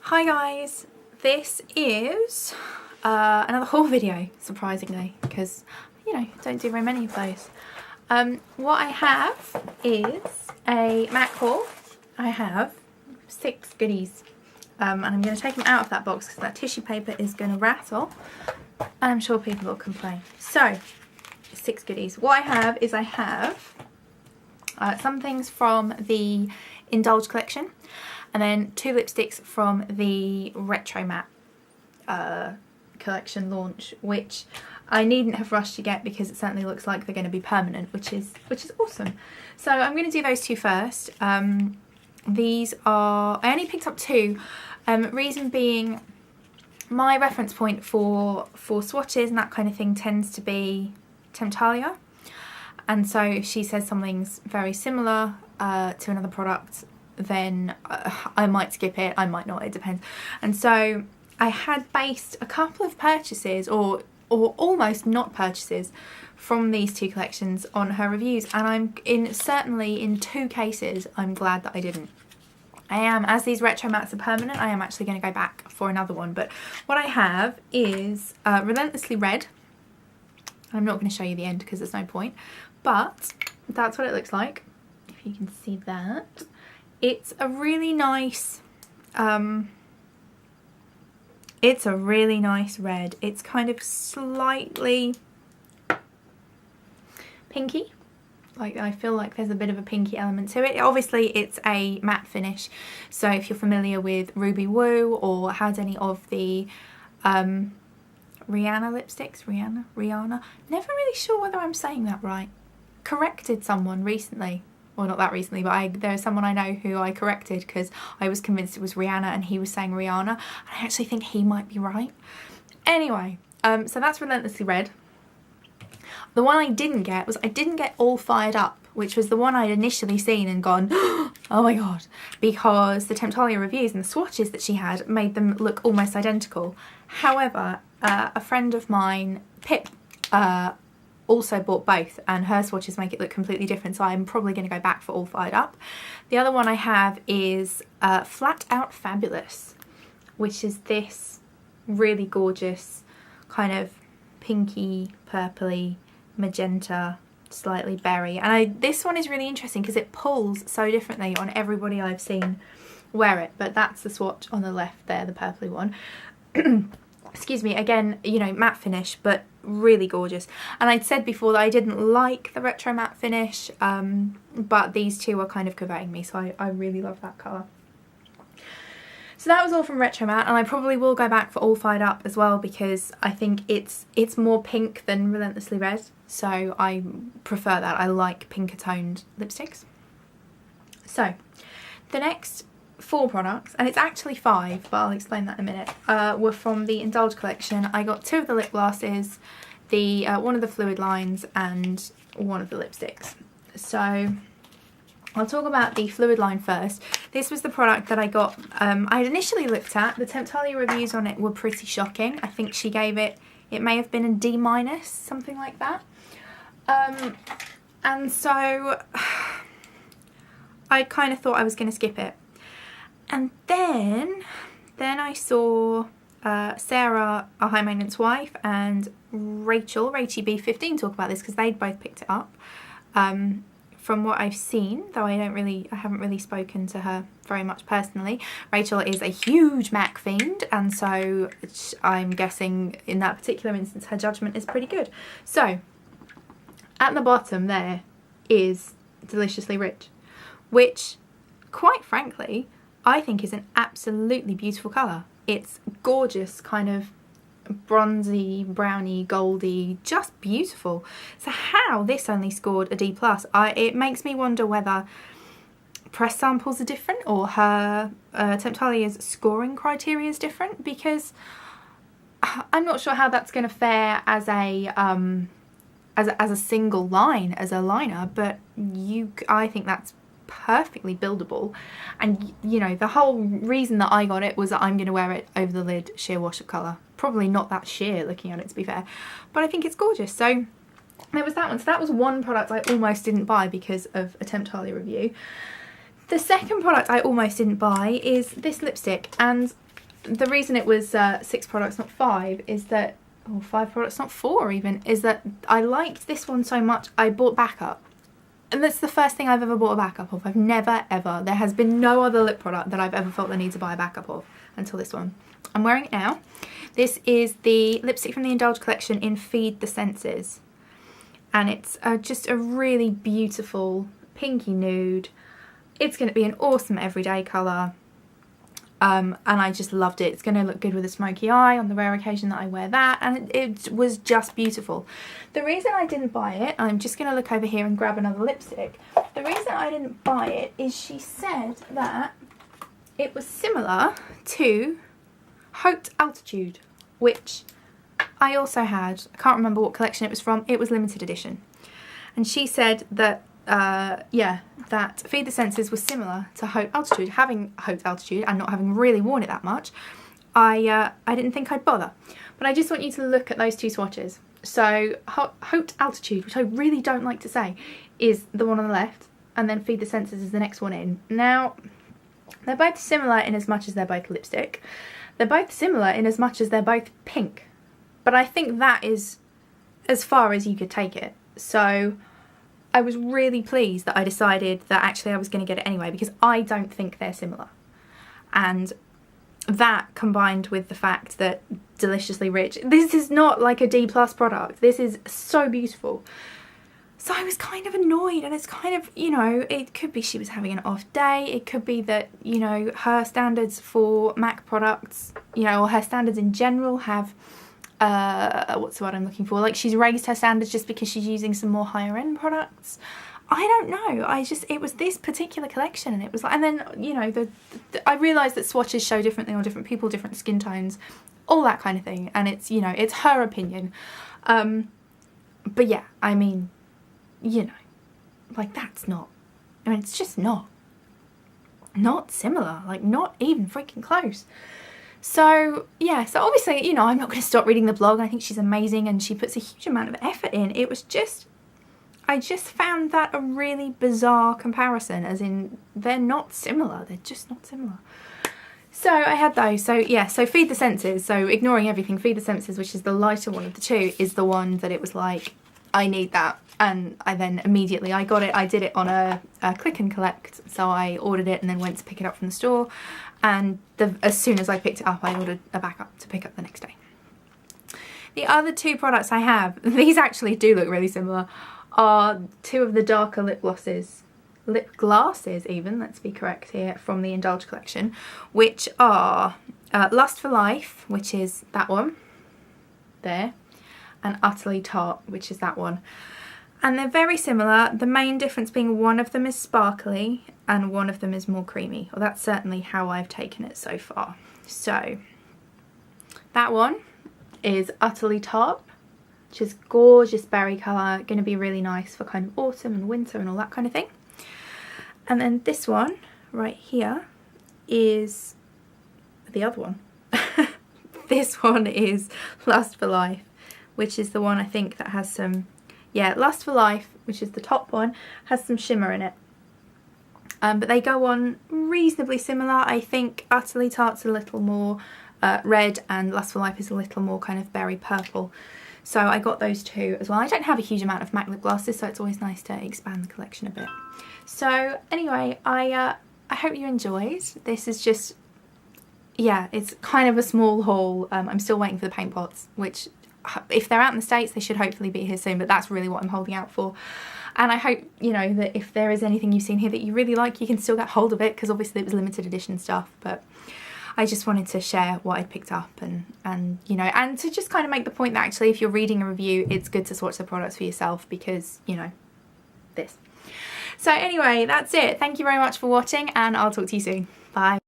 Hi guys, this is another haul video, surprisingly, because you know, I don't do very many of those. What I have is a MAC haul. I have 6 goodies, and I'm going to take them out of that box because that tissue paper is going to rattle, and I'm sure people will complain. So, 6 goodies. What I have is some things from the Indulge Collection, and then 2 lipsticks from the Retro Matte collection launch, which I needn't have rushed to get because it certainly looks like they're going to be permanent, which is awesome. So I'm going to do those 2 first. These are, I only picked up 2, reason being my reference point for swatches and that kind of thing tends to be Temptalia, and so if she says something's very similar to another product, then I might skip it, I might not, it depends. And so I had based a couple of purchases or almost not purchases from these 2 collections on her reviews, and certainly in 2 cases I'm glad that I didn't. As these retro mattes are permanent, I am actually going to go back for another one. But what I have is Relentlessly Red. I'm not going to show you the end because there's no point, but that's what it looks like, if you can see that. It's a really nice red. It's kind of slightly pinky. Like, I feel like there's a bit of a pinky element to it. Obviously it's a matte finish, so if you're familiar with Ruby Woo or had any of the Rihanna lipsticks, Rihanna, never really sure whether I'm saying that right. Corrected someone recently. Well, not that recently, but there's someone I know who I corrected because I was convinced it was Rihanna and he was saying Rihanna. And I actually think he might be right. Anyway, so that's Relentlessly Red. The one I didn't get was, I didn't get All Fired Up, which was the one I'd initially seen and gone, oh my god, because the Temptalia reviews and the swatches that she had made them look almost identical. However, a friend of mine, Pip, also bought both, and her swatches make it look completely different, so I'm probably going to go back for All Fired Up. The other one I have is Flat Out Fabulous, which is this really gorgeous kind of pinky, purpley, magenta, slightly berry. And this one is really interesting because it pulls so differently on everybody I've seen wear it, but that's the swatch on the left there, the purpley one. Excuse me, again, you know, matte finish, but really gorgeous. And I'd said before that I didn't like the retro matte finish, but these 2 are kind of converting me, so I really love that colour. So that was all from Retro Matte, and I probably will go back for All Fired Up as well because I think it's more pink than Relentlessly Red, so I prefer that. I like pinker toned lipsticks. So the next 4 products, and it's actually 5, but I'll explain that in a minute, were from the Indulge Collection. I got 2 of the lip glosses, one of the Fluidlines, and one of the lipsticks. So I'll talk about the Fluidline first. This was the product that I got. I had initially looked at. The Temptalia reviews on it were pretty shocking. I think she gave it may have been a D-, something like that. And so I kind of thought I was going to skip it. And then I saw Sarah, a high maintenance wife, and Rachel B15 talk about this because they'd both picked it up. From what I've seen, though I haven't really spoken to her very much personally, Rachel is a huge MAC fiend, and so I'm guessing in that particular instance her judgment is pretty good. So at the bottom there is Deliciously Rich, which quite frankly I think is an absolutely beautiful colour. It's gorgeous, kind of bronzy, browny, goldy, just beautiful. So how this only scored a D+, it makes me wonder whether press samples are different or her Temptalia's scoring criteria is different, because I'm not sure how that's going to fare as a single line, as a liner, but I think that's perfectly buildable. And you know, the whole reason that I got it was that I'm going to wear it over the lid, sheer wash of colour. Probably not that sheer looking at it, to be fair, but I think it's gorgeous. So there was that one. So that was one product I almost didn't buy because of a Temptalia review. The second product I almost didn't buy is this lipstick, and the reason it was 6 products, not 5, is that, or 5 products, not 4 even, is that I liked this one so much I bought backup. And that's the first thing I've ever bought a backup of. I've never ever, there has been no other lip product that I've ever felt the need to buy a backup of until this one. I'm wearing it now. This is the lipstick from the Indulge collection in Feed the Senses. And it's just a really beautiful pinky nude. It's going to be an awesome everyday colour. And I just loved it. It's going to look good with a smoky eye on the rare occasion that I wear that, and it was just beautiful. The reason I didn't buy it, I'm just going to look over here and grab another lipstick. The reason I didn't buy it is she said that it was similar to Haute Altitude, which I also had. I can't remember what collection it was from. It was limited edition. And she said that yeah, that Feed the Senses was similar to Haute Altitude. Having Haute Altitude and not having really worn it that much, I didn't think I'd bother. But I just want you to look at those 2 swatches. So Haute Altitude, which I really don't like to say, is the one on the left, and then Feed the Senses is the next one in. Now, they're both similar in as much as they're both lipstick. They're both similar in as much as they're both pink. But I think that is as far as you could take it. So I was really pleased that I decided that actually I was going to get it anyway, because I don't think they're similar. And that, combined with the fact that Deliciously Rich, this is not like a D+ product. This is so beautiful. So I was kind of annoyed, and it's kind of, you know, it could be she was having an off day. It could be that, you know, her standards for MAC products, you know, or her standards in general have what's the word I'm looking for, like she's raised her standards just because she's using some more higher end products. I don't know, it was this particular collection, and it was like, and then, you know, I realised that swatches show differently on different people, different skin tones, all that kind of thing, and it's, you know, it's her opinion. But yeah, I mean, you know, like that's not, I mean, it's just not similar, like not even freaking close. So yeah, so obviously, you know, I'm not going to stop reading the blog. I think she's amazing and she puts a huge amount of effort in. It was just, I just found that a really bizarre comparison, as in they're not similar. They're just not similar. So I had those. So yeah, so Feed the Senses. So ignoring everything, Feed the Senses, which is the lighter one of the 2, is the one that it was like, I need that. And I then immediately, I got it. I did it on a click and collect. So I ordered it and then went to pick it up from the store. And as soon as I picked it up, I ordered a backup to pick up the next day. The other 2 products I have, these actually do look really similar, are 2 of the darker lip glosses, lip glasses even, let's be correct here, from the Indulge collection, which are Lust for Life, which is that one, there, and Utterly Tart, which is that one. And they're very similar, the main difference being one of them is sparkly and one of them is more creamy. Well, that's certainly how I've taken it so far. So, that one is Utterly Tart, which is gorgeous berry colour, going to be really nice for kind of autumn and winter and all that kind of thing. And then this one, right here, is the other one. This one is Lust for Life, which is the one I think that has some, yeah, Lust for Life, which is the top one, has some shimmer in it. But they go on reasonably similar. I think Utterly Tart's a little more red and Lust for Life is a little more kind of berry purple. So I got those 2 as well. I don't have a huge amount of MAC lip glosses, so it's always nice to expand the collection a bit. So anyway, I hope you enjoyed. This is just, yeah, it's kind of a small haul. I'm still waiting for the paint pots, which if they're out in the States, they should hopefully be here soon, but that's really what I'm holding out for. And I hope, you know, that if there is anything you've seen here that you really like, you can still get hold of it, because obviously it was limited edition stuff, but I just wanted to share what I picked up and you know, and to just kind of make the point that actually if you're reading a review, it's good to swatch the products for yourself, because, you know, this. So anyway, that's it. Thank you very much for watching, and I'll talk to you soon. Bye.